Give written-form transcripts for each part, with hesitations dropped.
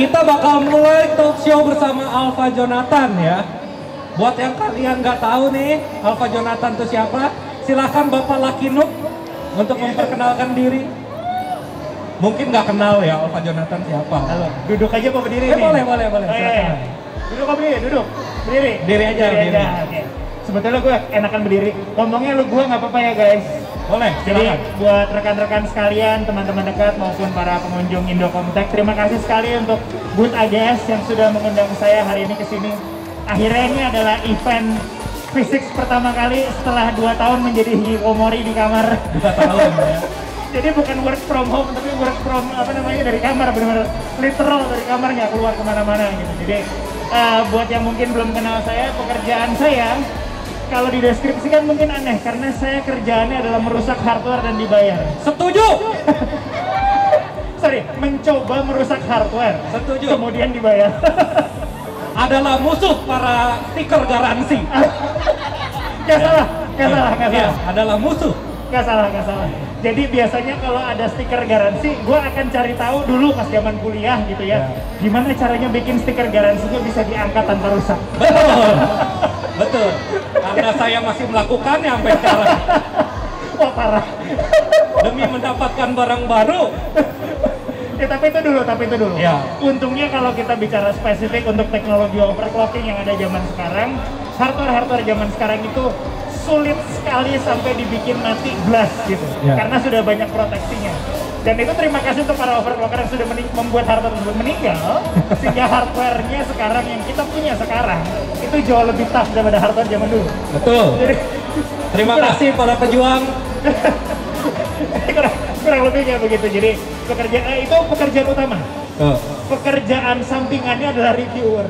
kita bakal mulai talk show bersama Alpha Jonathan ya. Buat yang kalian nggak tahu nih, Alpha Jonathan itu siapa? Silahkan Bapak Lakinuk untuk memperkenalkan diri. Mungkin nggak kenal ya Alpha Jonathan siapa. Halo, duduk aja apa berdiri nih? Boleh. Silakan. Duduk apa berdiri? Duduk. Berdiri. Berdiri aja. Oke. Sebetulnya gue enakan berdiri. Ngomongnya lu gue nggak apa-apa ya guys. Boleh, Jadi silakan. buat rekan-rekan sekalian, teman-teman dekat maupun para pengunjung Indocomtech, terima kasih sekali untuk Booth AGS yang sudah mengundang saya hari ini ke sini. Akhirnya ini adalah event fisik pertama kali setelah 2 tahun menjadi hikikomori di kamar. 2 tahun ya. Jadi bukan work from home, tapi work from dari kamar, benar-benar literal dari kamar, nggak keluar kemana-mana gitu. Jadi buat yang mungkin belum kenal saya, pekerjaan saya kalau dideskripsikan mungkin aneh karena saya kerjaannya adalah merusak hardware dan dibayar. Setuju. Sorry, mencoba merusak hardware. Setuju. Kemudian dibayar. Adalah musuh para stiker garansi. Gak salah. Iya, adalah musuh. Gak salah. Jadi biasanya kalau ada stiker garansi, gue akan cari tahu dulu pas zaman kuliah gitu ya. Gimana caranya bikin stiker garansinya bisa diangkat tanpa rusak. Betul. Karena saya masih melakukannya sampai sekarang. Wah parah. Demi mendapatkan barang baru. Ya tapi itu dulu. Ya. Untungnya kalau kita bicara spesifik untuk teknologi overclocking yang ada zaman sekarang, hardware zaman sekarang itu sulit sekali sampai dibikin mati blast gitu. Ya. Karena sudah banyak proteksinya. Dan itu terima kasih untuk para overclocker yang sudah membuat hardware tersebut meninggal, sehingga hardware-nya sekarang yang kita punya sekarang itu jauh lebih tough daripada hardware zaman dulu. Betul. Jadi, Terima kasih para pejuang. kurang lebih kayak begitu. Jadi itu pekerjaan utama. Pekerjaan sampingannya adalah reviewer.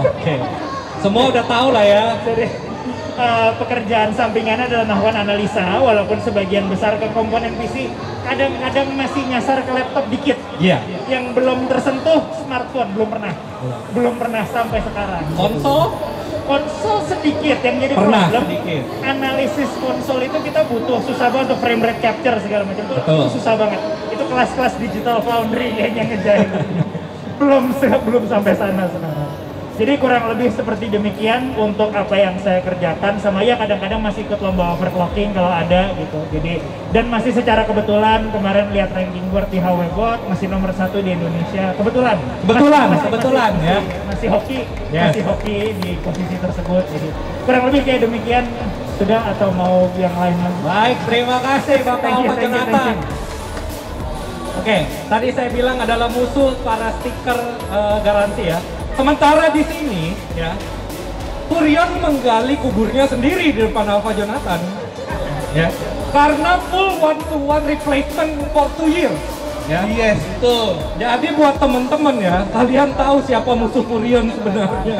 Oke. Semua udah tahu lah ya. Jadi pekerjaan sampingannya adalah melakukan analisa, walaupun sebagian besar ke komponen PC kadang-kadang masih nyasar ke laptop dikit. Iya. Yang belum tersentuh smartphone belum pernah sampai sekarang. Konsol sedikit yang jadi Pernah, problem. sedikit. Analisis konsol itu kita butuh susah banget untuk frame rate capture segala macam itu susah banget. Itu kelas-kelas Digital Foundry yang ngejain. belum sampai sana sekarang. Jadi kurang lebih seperti demikian untuk apa yang saya kerjakan, sama ya kadang-kadang masih ikut lomba overclocking kalau ada gitu. Jadi dan masih secara kebetulan kemarin lihat ranking board di HWBot masih nomor 1 di Indonesia. Kebetulan ya. Masih hoki di posisi tersebut. Jadi kurang lebih kayak demikian. Sudah atau mau yang lain lagi? Baik, terima kasih Bapak Alpha Jonathan. Oke, tadi saya bilang adalah musuh para stiker garansi ya. Sementara di sini ya, Furion menggali kuburnya sendiri di depan Alpha Jonathan ya. Karena full one-to-one replacement for 2 years. Ya. Yes, betul. Jadi buat teman-teman ya, kalian tahu siapa musuh Furion sebenarnya.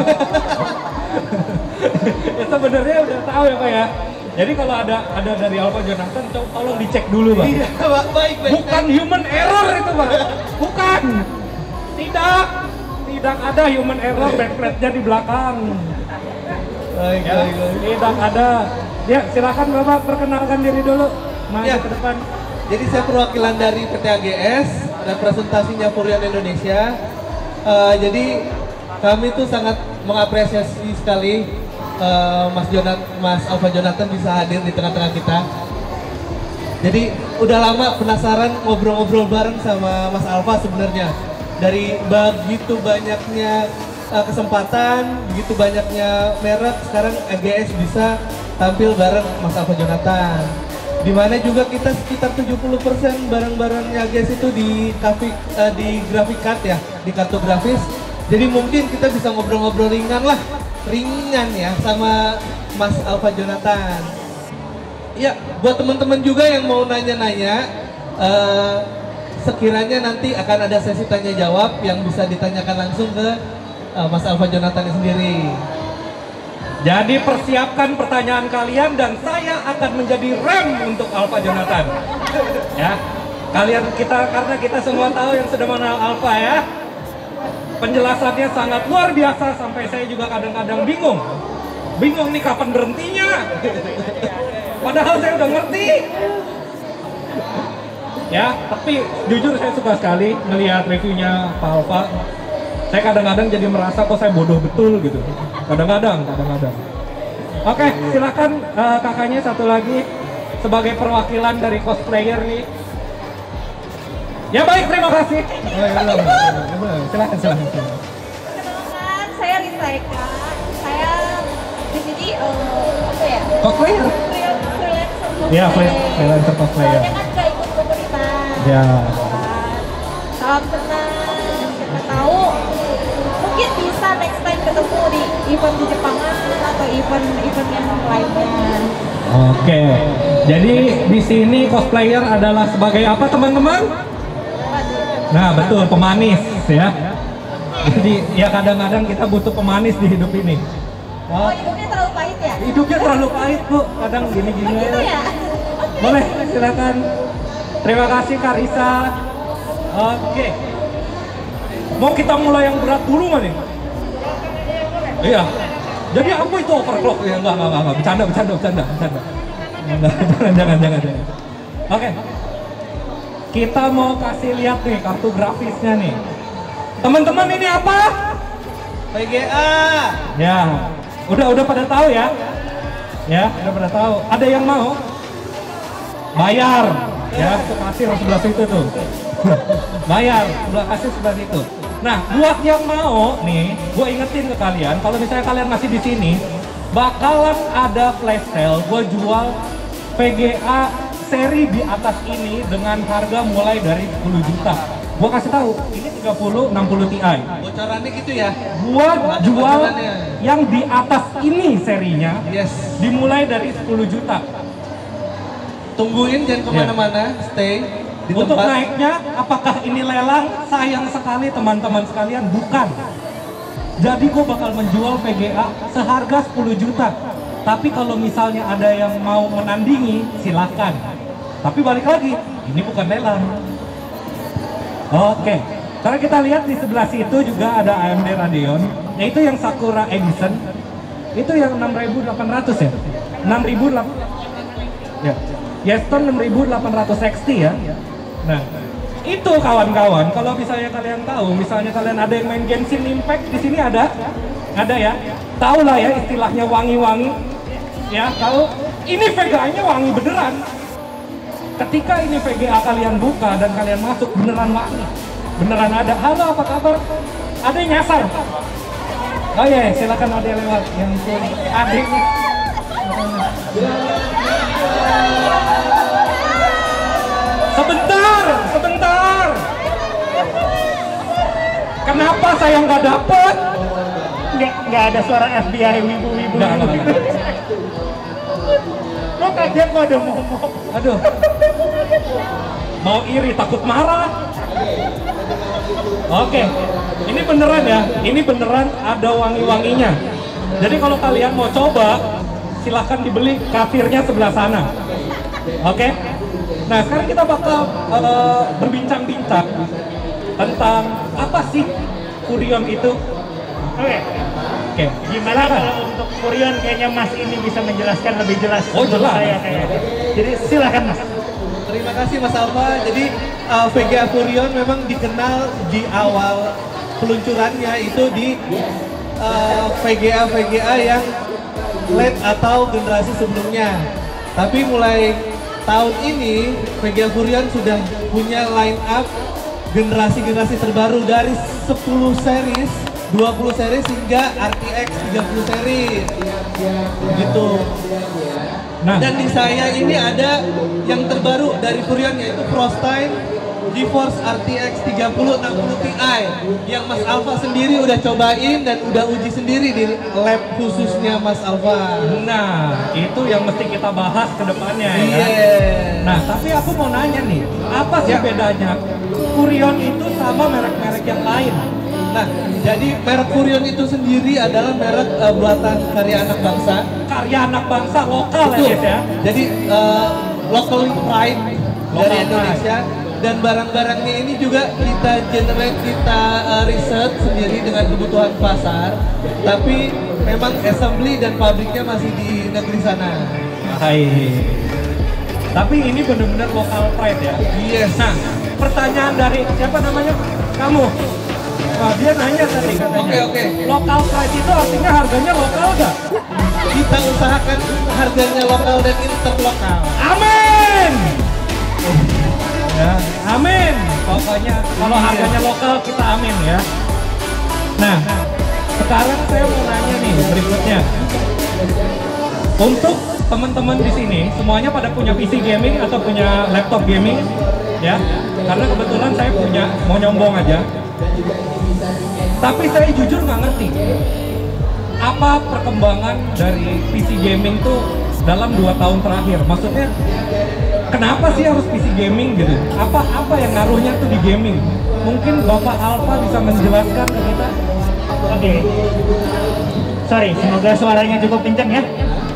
Ya, sebenarnya udah tahu ya Pak ya. Jadi kalau ada dari Alpha Jonathan, tolong dicek dulu Pak. Iya, baik. Bukan human error itu Pak. Bukan. Tidak ada human error, backplate-nya di belakang. Baik. Tidak ada. Ya, silakan Bapak perkenalkan diri dulu. Maju ke depan. Jadi saya perwakilan dari PT AGS, representasinya Furion Indonesia. Jadi kami tuh sangat mengapresiasi sekali Mas Alpha Jonathan bisa hadir di tengah-tengah kita. Jadi udah lama penasaran ngobrol-ngobrol bareng sama Mas Alpha sebenarnya. Dari begitu banyaknya kesempatan, begitu banyaknya merek, sekarang AGS bisa tampil bareng Mas Alpha Jonathan. Dimana juga kita sekitar 70% barang-barangnya AGS itu di graphic card ya, di kartu grafis. Jadi mungkin kita bisa ngobrol-ngobrol ringan ya sama Mas Alpha Jonathan. Ya, buat teman-teman juga yang mau nanya-nanya, sekiranya nanti akan ada sesi tanya jawab yang bisa ditanyakan langsung ke Mas Alpha Jonathan sendiri. Jadi persiapkan pertanyaan kalian dan saya akan menjadi rem untuk Alpha Jonathan. Ya, karena kita semua tahu yang sudah mengenal Alpha ya. Penjelasannya sangat luar biasa sampai saya juga kadang-kadang bingung nih kapan berhentinya. Padahal saya udah ngerti. Ya, tapi jujur saya suka sekali melihat reviewnya Pak Alpha. Saya kadang-kadang jadi merasa kok saya bodoh betul gitu. Kadang-kadang. Oke, silakan kakaknya satu lagi sebagai perwakilan dari cosplayer nih. Ya baik, terima kasih. Silakan. Kenalkan, saya Risa Eka. Saya di sini apa ya? Cosplayer. Freelancer. Iya, freelancer cosplayer. Soalnya kan gak ikut komunitas. Ya. Salam kenal. Siapa tahu mungkin bisa next time ketemu di event di Jepang atau event yang lainnya. Oke. Jadi di sini cosplayer adalah sebagai apa teman-teman? Nah betul, pemanis ya. Jadi ya kadang-kadang kita butuh pemanis di hidup ini. Oh, hidupnya terlalu pahit ya? Hidupnya terlalu pahit Bu, kadang gini-gini. Gitu ya? Boleh, silakan. Terima kasih Kak Risa. Oke. Mau kita mulai yang berat dulu nggak nih? Iya. Jadi apa itu overclock? Ya enggak. Bercanda. Jangan. Oke. Kita mau kasih lihat nih kartu grafisnya nih. Teman-teman ini apa? PGA. Ya. Udah pada tahu ya? Ya, udah pada tahu. Ada yang mau? Bayar. Ya, kasir sebelah situ tuh. Bayar, sebelah kasir sebelah situ. Nah, buat yang mau nih, gue ingetin ke kalian, kalau misalnya kalian masih di sini, bakalan ada flash sale. Gue jual PGA seri di atas ini dengan harga mulai dari 10 juta. Gue kasih tahu, ini 3060 Ti. Bocorannya gitu ya? Gue jual bocorannya. yang di atas ini serinya, Yes. dimulai dari 10 juta. Tungguin jangan kemana-mana, stay di Untuk tempat. naiknya, apakah ini lelang? Sayang sekali teman-teman sekalian, bukan. Jadi gue bakal menjual PGA seharga 10 juta. Tapi kalau misalnya ada yang mau menandingi, silahkan. Tapi balik lagi, ini bukan lelang. Oke, karena kita lihat di sebelah situ juga ada AMD Radeon, yaitu yang Sakura Edition. Itu yang 6800 ya? 6800 ya. Yeston 6800 XT ya. Nah, itu kawan-kawan, kalau misalnya kalian tahu, misalnya kalian ada yang main Genshin Impact di sini ada ya. Tahu lah ya istilahnya wangi-wangi. Ya, tahu. Ini VGA-nya wangi beneran. Ketika ini VGA kalian buka dan kalian masuk beneran wangi. Beneran ada. Halo, apa kabar? Ada yang nyasar. Oh iya, silakan ada yang lewat yang adik. Sebentar. Kenapa saya nggak dapet? Nggak ada suara FBI wibu-wibu. Nggak. Lo kaget kok ada momok. Aduh. Mau iri, takut marah. Oke, ini beneran ya. Ini beneran ada wangi-wanginya. Jadi kalau kalian mau coba, silahkan dibeli, kasirnya sebelah sana. Oke. Nah, sekarang kita bakal berbincang-bincang tentang apa sih Furion itu. Oke. Gimana kalau untuk Furion kayaknya Mas ini bisa menjelaskan lebih jelas. Oh, jelas. Saya kayaknya. Jadi silakan Mas. Terima kasih Mas Alfa. Jadi VGA Furion memang dikenal di awal peluncurannya itu di VGA yang late atau generasi sebelumnya. Tapi mulai tahun ini VGA Furion sudah punya line up generasi-generasi terbaru dari 10 series, 20 series hingga RTX 30 series. Gitu. Nah, Dan di saya ini ada yang terbaru dari Furion yaitu Frostime GeForce RTX 3060 Ti yang Mas Alfa sendiri udah cobain dan udah uji sendiri di lab khususnya Mas Alfa. nah, itu yang mesti kita bahas ke depannya ya. Iya. Nah, tapi aku mau nanya nih, apa sih bedanya Furion itu sama merek-merek yang lain? Nah, jadi merek Furion itu sendiri adalah merek buatan karya anak bangsa. Karya anak bangsa lokal Betul. ya. Jadi locally pride Local dari Indonesia. Dan barang-barangnya ini juga kita generate, kita riset sendiri dengan kebutuhan pasar. Tapi memang assembly dan pabriknya masih di negeri sana. Hai. Tapi ini benar-benar lokal pride ya. Yes. Nah, pertanyaan dari siapa namanya? Kamu. Nah, dia dia nanya tadi katanya. Oke. Local price itu artinya harganya lokal nggak? Kita usahakan harganya lokal dan interlokal. Amin. Ya, amin. Pokoknya kalau harganya lokal kita amin ya. Nah, sekarang saya mau nanya nih berikutnya. Untuk teman-teman di sini, semuanya pada punya PC gaming atau punya laptop gaming, ya? Karena kebetulan saya punya, mau nyombong aja. Tapi saya jujur nggak ngerti apa perkembangan dari PC gaming tuh dalam 2 tahun terakhir. Maksudnya, kenapa sih harus PC gaming gitu? Apa yang ngaruhnya tuh di gaming? Mungkin Bapak Alfa bisa menjelaskan ke kita. Oke. Sorry, semoga suaranya cukup kencang ya.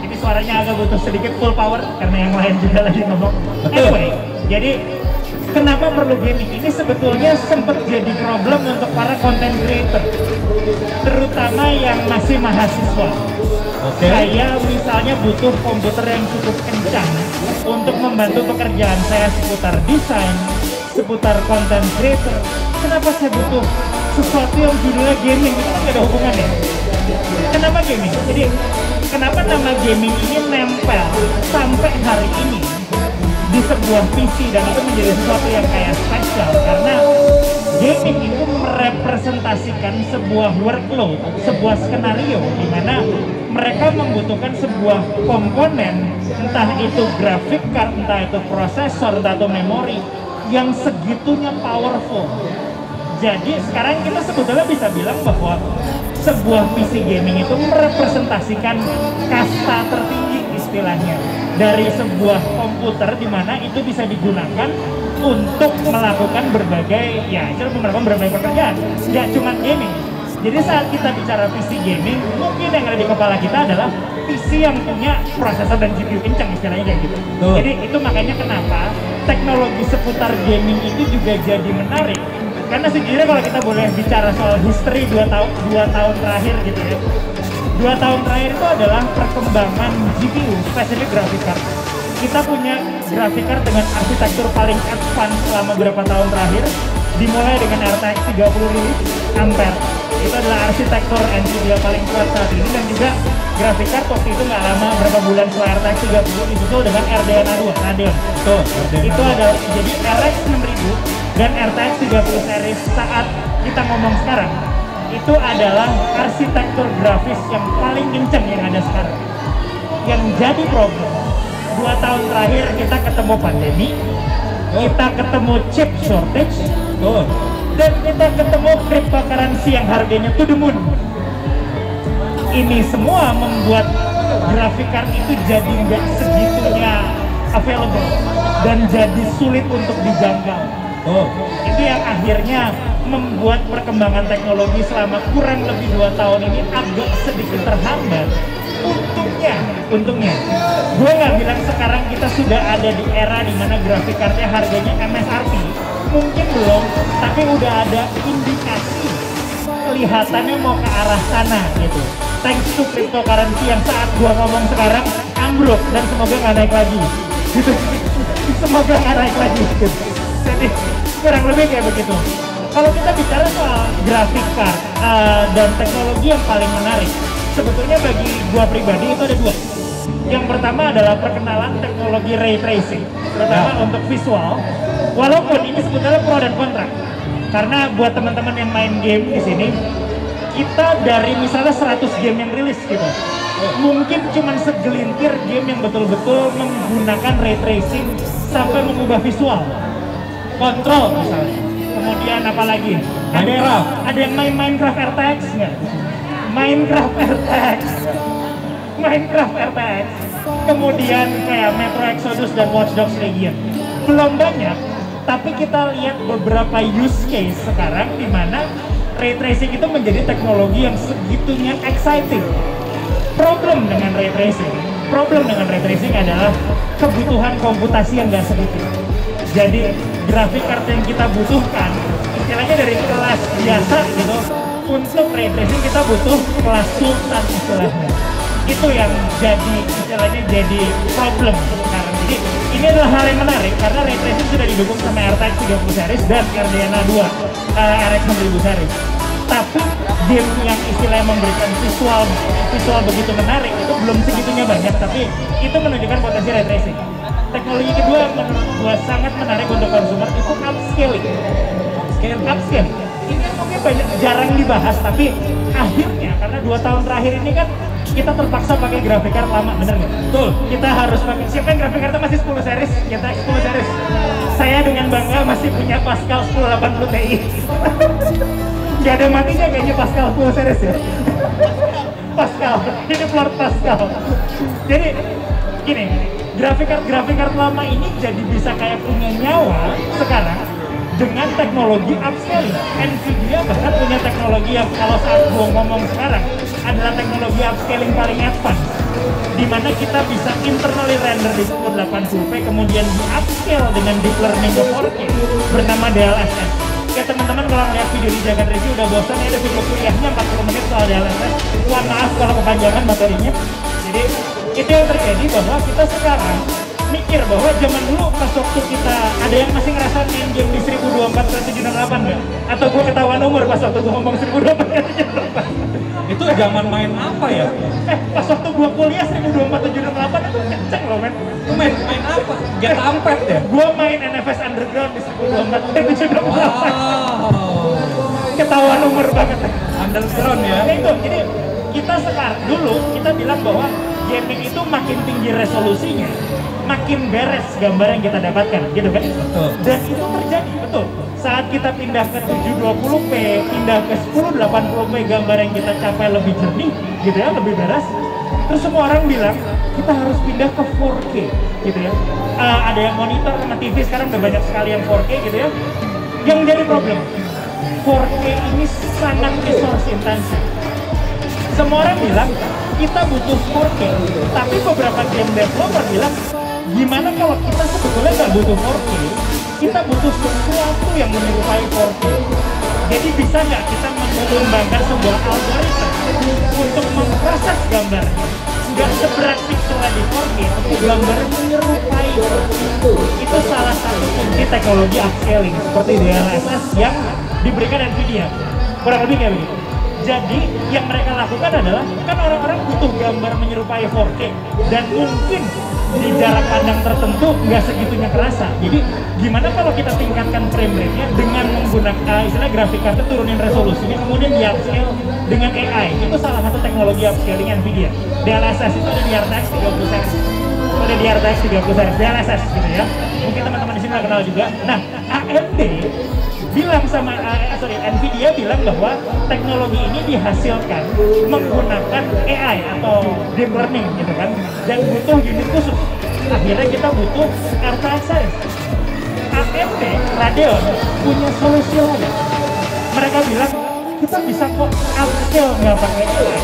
Ini suaranya agak butuh sedikit full power karena yang lain juga lagi ngomong. Anyway, jadi kenapa perlu gaming? Ini sebetulnya sempat jadi problem untuk para content creator, terutama yang masih mahasiswa. Saya misalnya butuh komputer yang cukup kencang untuk membantu pekerjaan saya seputar desain, seputar content creator. Kenapa saya butuh sesuatu yang judulnya gaming? Itu nggak ada hubungannya. Kenapa gaming? Jadi kenapa nama gaming ini nempel sampai hari ini di sebuah PC dan itu menjadi sesuatu yang kayak spesial? Karena gaming itu merepresentasikan sebuah workload, sebuah skenario di mana mereka membutuhkan sebuah komponen, entah itu graphic card, entah itu prosesor, entah itu memori yang segitunya powerful. Jadi sekarang kita sebetulnya bisa bilang bahwa sebuah PC gaming itu merepresentasikan kasta tertinggi istilahnya dari sebuah komputer di mana itu bisa digunakan untuk melakukan berbagai melakukan berbagai pekerjaan, tidak cuma gaming. Jadi saat kita bicara PC gaming, mungkin yang ada di kepala kita adalah PC yang punya prosesor dan GPU kencang istilahnya kayak gitu. Jadi itu makanya kenapa teknologi seputar gaming itu juga jadi menarik. Karena sejujurnya kalau kita boleh bicara soal history 2 tahun terakhir gitu ya. 2 tahun terakhir itu adalah perkembangan GPU, spesifik graphic card. Kita punya graphic card dengan arsitektur paling advance selama beberapa tahun terakhir. Dimulai dengan RTX 30 Ampere. Itu adalah arsitektur NVIDIA paling kuat saat ini, dan juga graphic card waktu itu nggak lama, berapa bulan setelah RTX 30 disusul dengan RDNA 2 Radeon. Itu adalah jadi RX 6000 dan RTX 30 series saat kita ngomong sekarang itu adalah arsitektur grafis yang paling kencang yang ada sekarang. Yang jadi problem 2 tahun terakhir kita ketemu pandemi, kita ketemu chip shortage, dan kita ketemu cryptocurrency yang harganya to the moon. Ini semua membuat graphic card itu jadi nggak segitunya available dan jadi sulit untuk dijangkau. Itu yang akhirnya membuat perkembangan teknologi selama kurang lebih 2 tahun ini agak sedikit terhambat. Untungnya, gue nggak bilang sekarang kita sudah ada di era dimana graphic cardnya harganya MSRP, mungkin belum, tapi udah ada indikasi kelihatannya mau ke arah sana gitu. Thanks to cryptocurrency yang saat gue ngomong sekarang ambruk dan semoga nggak naik lagi. Gitu. Semoga nggak naik lagi. Gitu. Jadi kurang lebih kayak begitu. Kalau kita bicara soal graphic card dan teknologi yang paling menarik, sebetulnya bagi gua pribadi itu ada 2. Yang pertama adalah perkenalan teknologi ray tracing, terutama untuk visual. Walaupun ini sebetulnya pro dan kontra, karena buat teman-teman yang main game di sini, kita dari misalnya 100 game yang rilis gitu, mungkin cuma segelintir game yang betul-betul menggunakan ray tracing sampai mengubah visual. Control misalnya. Kemudian apa lagi? Ada yang main Minecraft RTX nggak? Minecraft RTX. Kemudian kayak Metro Exodus dan Watch Dogs Legion. Belum banyak, tapi kita lihat beberapa use case sekarang di mana ray tracing itu menjadi teknologi yang segitunya exciting. Problem dengan ray tracing adalah kebutuhan komputasi yang nggak sedikit. Jadi graphic card yang kita butuhkan, istilahnya dari kelas biasa gitu, untuk ray tracing kita butuh kelas sultan istilahnya. Itu yang jadi istilahnya jadi problem sekarang. Jadi ini adalah hal yang menarik karena ray tracing sudah didukung sama RTX 30 series dan RDNA 2 RX 6000 series. Tapi game yang istilahnya memberikan visual begitu menarik itu belum segitunya banyak, tapi itu menunjukkan potensi ray tracing. Teknologi kedua yang menurut gua sangat menarik untuk konsumer itu upscaling. Upscale. Ini mungkin banyak jarang dibahas, tapi akhirnya karena 2 tahun terakhir ini kan kita terpaksa pakai graphic card lama, bener nggak? Betul. Kita harus pakai, siapa yang graphic card masih 10 series? Kita 10 series. Saya dengan bangga masih punya Pascal 1080 Ti. Gak ada matinya kayaknya Pascal 10 series ya. Pascal, ini Lord Pascal. Jadi gini, graphic card lama ini jadi bisa kayak punya nyawa sekarang dengan teknologi upscaling. Nvidia bahkan punya teknologi yang kalau saat gua ngomong sekarang adalah teknologi upscaling paling advance, di mana kita bisa internally render di 1080p kemudian di upscale dengan deep learning ke 4K bernama DLSS. Ya teman-teman kalau ngeliat video di Jagat Review udah bosan ya, ada video kuliahnya 40 menit soal DLSS. Mohon maaf kalau kepanjangan materinya. Jadi itu yang terjadi bahwa kita sekarang mikir bahwa zaman dulu pas waktu kita ada yang masih ngerasa main game di 1024x768 nggak? Atau gue ketahuan umur pas waktu gue ngomong 1024x768? Itu zaman main apa ya? Pas waktu gue kuliah 1024x768 itu kenceng loh men. Itu main apa? Get Amped ya? Gue main NFS Underground di 1024x768. Wow. Ketahuan umur banget. Underground ya? Nah itu, jadi kita sekarang dulu kita bilang bahwa gaming itu makin tinggi resolusinya, makin beres gambar yang kita dapatkan, gitu kan? Betul. Dan itu terjadi, betul. Saat kita pindah ke 720p, pindah ke 1080p, gambar yang kita capai lebih jernih, gitu ya, lebih beres. Terus semua orang bilang, kita harus pindah ke 4K, gitu ya. Ada yang monitor sama TV, sekarang udah banyak sekali yang 4K, gitu ya. Yang jadi problem, 4K ini sangat resource intensive. Semua orang bilang, kita butuh 4K, tapi beberapa game developer bilang, gimana kalau kita sebetulnya nggak butuh 4K, kita butuh sesuatu yang menyerupai 4K. Jadi bisa nggak kita mengembangkan sebuah algoritma untuk memproses gambar nggak seberat pixelnya di 4K, tapi gambar menyerupai 4K. Itu salah satu fungsi teknologi upscaling seperti DLSS yang diberikan Nvidia. Kurang lebih kayak begitu. Jadi yang mereka lakukan adalah, kan orang-orang butuh gambar menyerupai 4K dan mungkin di jarak pandang tertentu nggak segitunya kerasa. Jadi gimana kalau kita tingkatkan frame rate-nya dengan menggunakan istilah grafik card, turunin resolusinya kemudian di upscale dengan AI. Itu salah satu teknologi upscaling Nvidia. DLSS itu ada di RTX 30 series. Ada di RTX 30 series DLSS gitu ya. Mungkin teman-teman di sini nggak kenal juga. Nah, AMD bilang sama Nvidia bilang bahwa teknologi ini dihasilkan menggunakan AI atau deep learning gitu kan, dan butuh unit khusus. Akhirnya kita butuh RTX series. AMD Radeon punya solusi lain. Mereka bilang kita bisa kok upscale nggak pakai AI.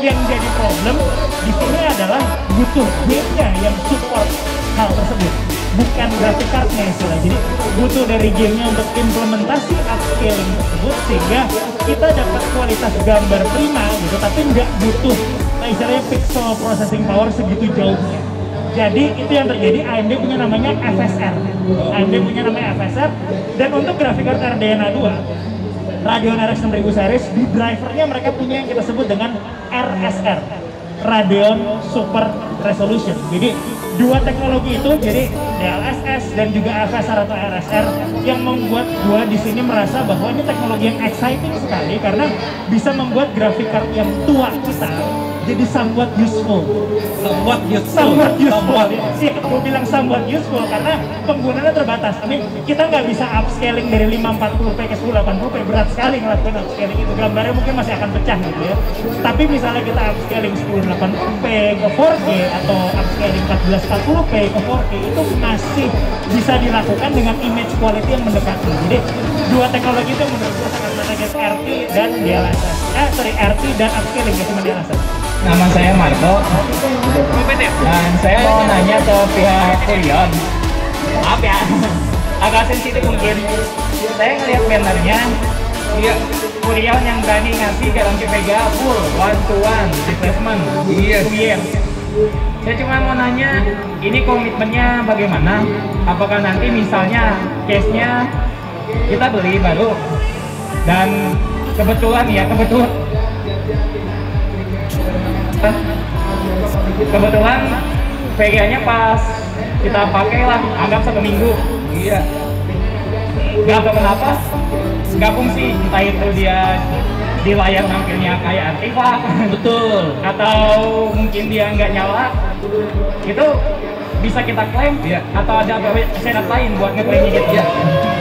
Yang jadi problem di sini adalah butuh game-nya yang support hal tersebut, bukan graphic card-nya istilah. Jadi butuh dari gamenya untuk implementasi upscaling tersebut sehingga kita dapat kualitas gambar prima gitu, tapi nggak butuh istilahnya pixel processing power segitu jauhnya. Jadi itu yang terjadi. AMD punya namanya FSR. AMD punya namanya FSR, dan untuk graphic card RDNA 2 Radeon RX 6000 series, di drivernya mereka punya yang kita sebut dengan RSR, Radeon Super Resolution. Jadi dua teknologi itu, jadi DLSS dan juga FSR atau RSR, yang membuat gua di sini merasa bahwa ini teknologi yang exciting sekali karena bisa membuat graphic card yang tua kita jadi somewhat useful. Somewhat useful. Iya, aku bilang somewhat useful karena penggunaannya terbatas. Kita nggak bisa upscaling dari 540p ke 1080p, berat sekali ngelakuin upscaling itu. Gambarnya mungkin masih akan pecah gitu ya. Tapi misalnya kita upscaling 1080p ke 4K atau upscaling 1440p ke 4K, itu masih bisa dilakukan dengan image quality yang mendekati. Jadi dua teknologi itu menurut saya sangat menarik, RT dan DLSS. RT dan upscaling, ya cuma DLSS. Nama saya Marco, dan saya mau nanya ke pihak Furion. Maaf ya, agak sensitif mungkin. Saya ngeliat bannernya, dia Furion yang berani ngasih garansi Vega full, 1-to-1 replacement, 2 years. Saya cuma mau nanya, ini komitmennya bagaimana? Apakah nanti misalnya case-nya kita beli baru dan kebetulan VGA-nya pas kita pakai lah, anggap 1 minggu. Iya. Gak tau kenapa, gak fungsi. Entah itu dia di layar tampilnya kayak artefak, Betul. atau mungkin dia nggak nyala. Itu bisa kita klaim, Iya. atau ada syarat lain buat ngeklaimnya gitu. Ya,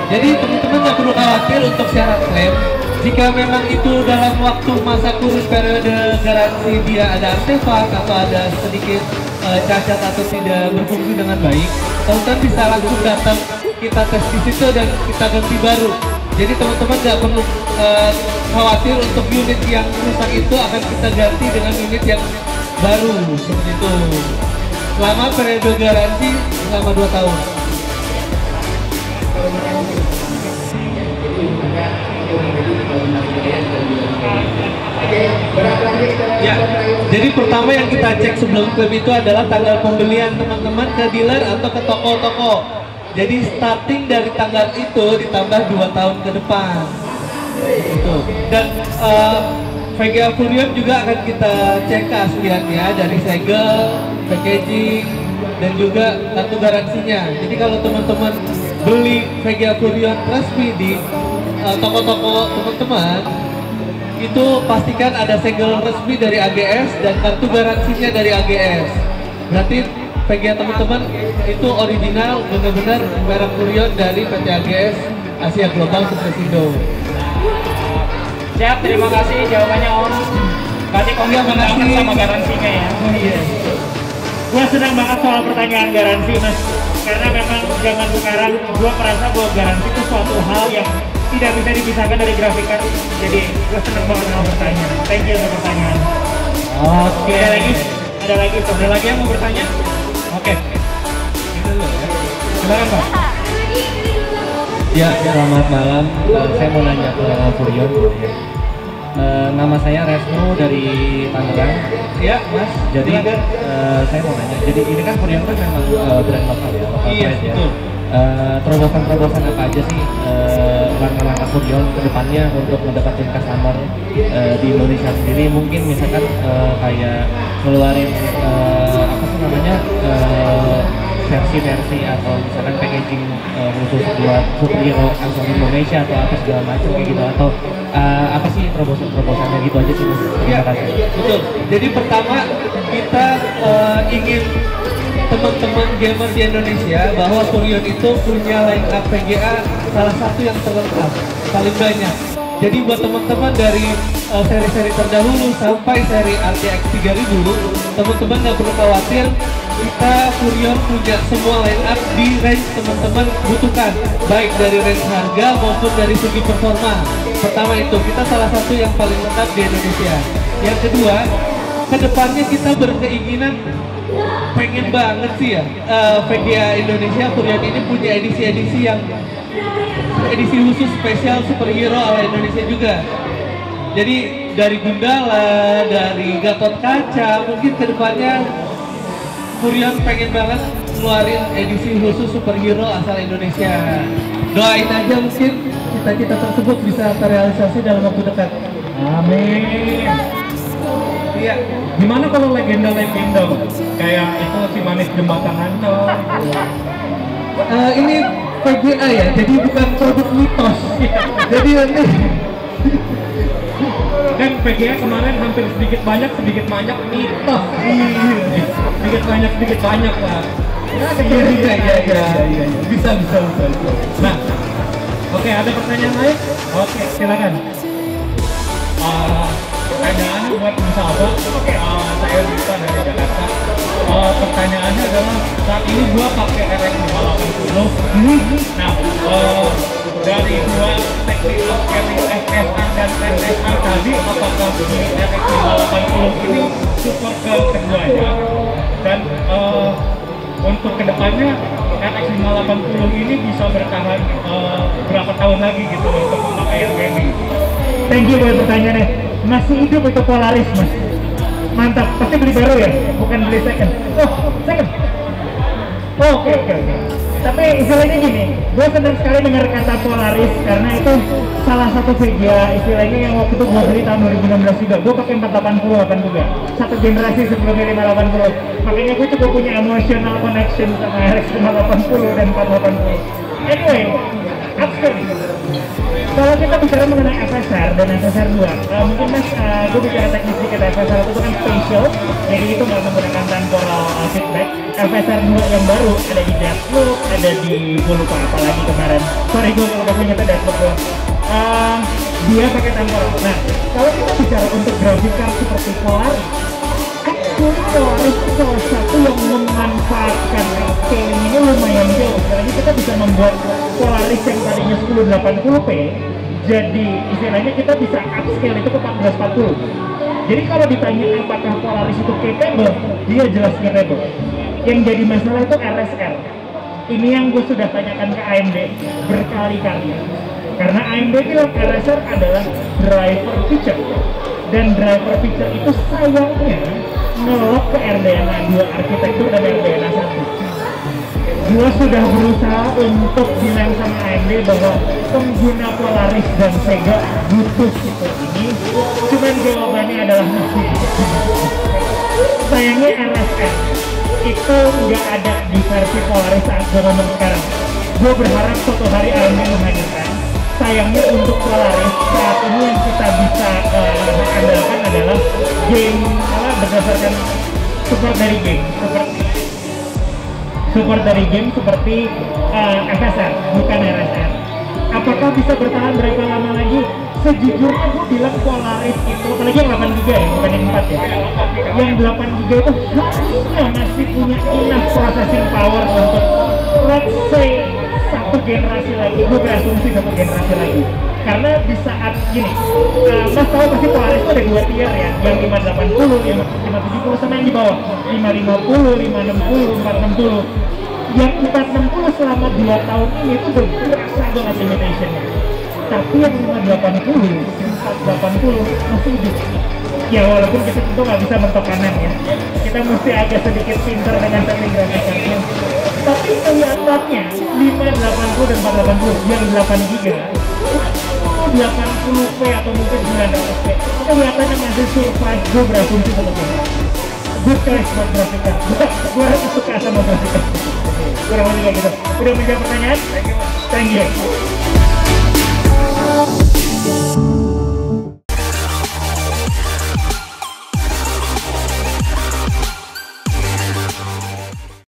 jadi teman-teman nggak perlu khawatir untuk syarat klaim. Jika memang itu dalam waktu masa kurun periode garansi dia ada artefak atau ada sedikit cacat atau tidak berfungsi dengan baik, teman-teman bisa langsung datang, kita tes di situ dan kita ganti baru. Jadi teman-teman nggak perlu khawatir untuk unit yang rusak itu akan kita ganti dengan unit yang baru seperti itu. Selama periode garansi selama 2 tahun. Ya, jadi pertama yang kita cek sebelum klaim itu adalah tanggal pembelian teman-teman ke dealer atau ke toko-toko. Jadi starting dari tanggal itu ditambah 2 tahun ke depan. Itu. Dan VGA Furion juga akan kita cek keasliannya dari segel, packaging, dan juga kartu garansinya. Jadi kalau teman-teman beli VGA Furion resmi di toko-toko teman-teman, itu pastikan ada segel resmi dari AGS dan kartu garansinya dari AGS. Berarti VGA teman-teman itu original, benar-benar merek Furion dari PT AGS Asia Global Supresindo. Siap, terima kasih jawabannya Om. Berarti komitmen banget sama garansinya ya. Oh iya. Gua senang banget soal pertanyaan garansi Mas. Karena memang zaman sekarang gua merasa bahwa garansi itu suatu hal yang tidak bisa dipisahkan dari grafikan. Jadi gua senang banget sama pertanyaan. Thank you untuk pertanyaan. Oke. Ada lagi yang mau bertanya? Oke. Silakan Pak. Ya, selamat malam. Saya mau nanya ke Furion. Nama saya Resmo dari Tangerang. Ya, Mas. Jadi saya mau nanya. Jadi ini kan Furion kan memang brand lokal ya. Lokal Iya, brand ya. betul. Terobosan-terobosan apa aja sih langkah-langkah Furion ke depannya untuk mendapatkan customer di Indonesia sendiri? Mungkin misalkan kayak ngeluarin apa sih namanya versi-versi atau misalkan packaging khusus buat superhero asal Indonesia atau apa segala macam kayak gitu, atau apa sih terobosan-terobosannya gitu aja sih Mas. Terima kasih. Betul. Jadi pertama kita ingin teman-teman gamer di Indonesia bahwa Furion itu punya line up VGA salah satu yang terlengkap, paling banyak. Jadi buat teman-teman dari seri-seri terdahulu sampai seri RTX 3000, teman-teman nggak perlu khawatir, kita Furion punya semua line up di range teman-teman butuhkan, baik dari range harga maupun dari segi performa. Pertama itu, kita salah satu yang paling lengkap di Indonesia. Yang kedua, kedepannya kita berkeinginan pengen banget sih ya VGA Indonesia Furion ini punya edisi-edisi yang edisi khusus spesial superhero ala Indonesia juga. Jadi dari Gundala, dari Gatot Kaca, mungkin kedepannya Furion pengen banget ngeluarin edisi khusus superhero asal Indonesia. Doain aja mungkin cita-cita tersebut bisa terrealisasi dalam waktu dekat. Amin. Iya. Gimana kalau legenda-legenda kayak itu si manis jembatan Ancol? Ini VGA ya, jadi bukan produk mitos. Jadi nanti Dan PGA kemarin hampir sedikit banyak mitos. Sedikit banyak lah. Iya. Bisa. Nah, oke, ada pertanyaan lain? Oke, silakan. Pertanyaannya buat sahabat, saya Bisa dari Jakarta. Pertanyaannya adalah saat ini gua pakai RX 580. Nah, dari dua teknik FSR dan SSR tadi, apakah di RX 580 ini support ke keduanya? Dan untuk kedepannya RX 580 ini bisa bertahan berapa tahun lagi gitu untuk memakai gaming? Thank you buat pertanyaannya. Masih hidup itu Polaris Mas. Mantap, pasti beli baru ya? Bukan beli second. Oh, second. Oke. Tapi istilahnya gini, gue senang sekali dengar kata Polaris karena itu salah satu VGA istilahnya yang waktu itu gue beli tahun 2016 juga. Gue pakai 480 juga, satu generasi sebelum 580. Makanya gue cukup punya emotional connection sama RX 580 dan 480. Anyway, upscaling. Kalau kita bicara mengenai FSR dan FSR 2, mungkin mas, gue bicara teknis sedikit. FSR itu kan spatial, jadi itu nggak menggunakan temporal feedback. FSR 2 yang baru ada di Deathloop, ada di gue lupa apa lagi kemarin. Sorry gue lupa punya Deathloop gue. Dia pakai temporal. Nah, kalau kita bicara untuk graphic card seperti Polaris, Polaris itu salah satu yang memanfaatkan scaling ini lumayan jauh. Jadi kita bisa membuat Polaris yang tadinya 1080p, jadi istilahnya kita bisa upscale itu ke 1440. Jadi kalau ditanya apakah Polaris itu capable, dia jelas capable. Yang jadi masalah itu RSR. Ini yang gue sudah tanyakan ke AMD berkali-kali. Karena AMD bilang RSR adalah driver feature. Dan driver feature itu sayangnya ngelok ke RDNA 2 arsitektur dan RDNA 1. Gua sudah berusaha untuk bilang sama AMD bahwa pengguna Polaris dan Sega butuh fitur ini, cuman jawabannya adalah masih. Sayangnya RSR itu nggak ada di versi Polaris saat gue ngomong sekarang. Gue berharap suatu hari AMD menghadirkan. Sayangnya untuk Polaris saat ini yang kita bisa andalkan adalah game berdasarkan support dari game seperti FSR, bukan RSR. Apakah bisa bertahan berapa lama lagi? Sejujurnya gue bilang Polaris itu, apalagi yang 8GB ya, bukan yang 4 ya. Yang 8GB itu harusnya masih punya enough processing power untuk let's say satu generasi lagi. Gue berasumsi satu generasi lagi. Karena di saat gini, mas tahu pasti Polaris itu ada 2 tier ya, yang 580, yang 570 sama yang di bawah 550, 560, 460. Yang 460 selama 2 tahun ini itu udah berasa banget limitationnya. Tapi yang 580, 480 masih hidup. Ya walaupun kita tentu nggak bisa mentok kanan ya, kita mesti agak sedikit pintar dengan setting grafiknya. Tapi kelihatannya 580 dan 480 yang 8GB 80p atau mungkin 900p kelihatannya masih survive. Gue berasumsi seperti itu. Good choice buat grafika. Gue suka sama grafika. Kurang lebih kayak gitu. Udah menjawab pertanyaan? Thank you.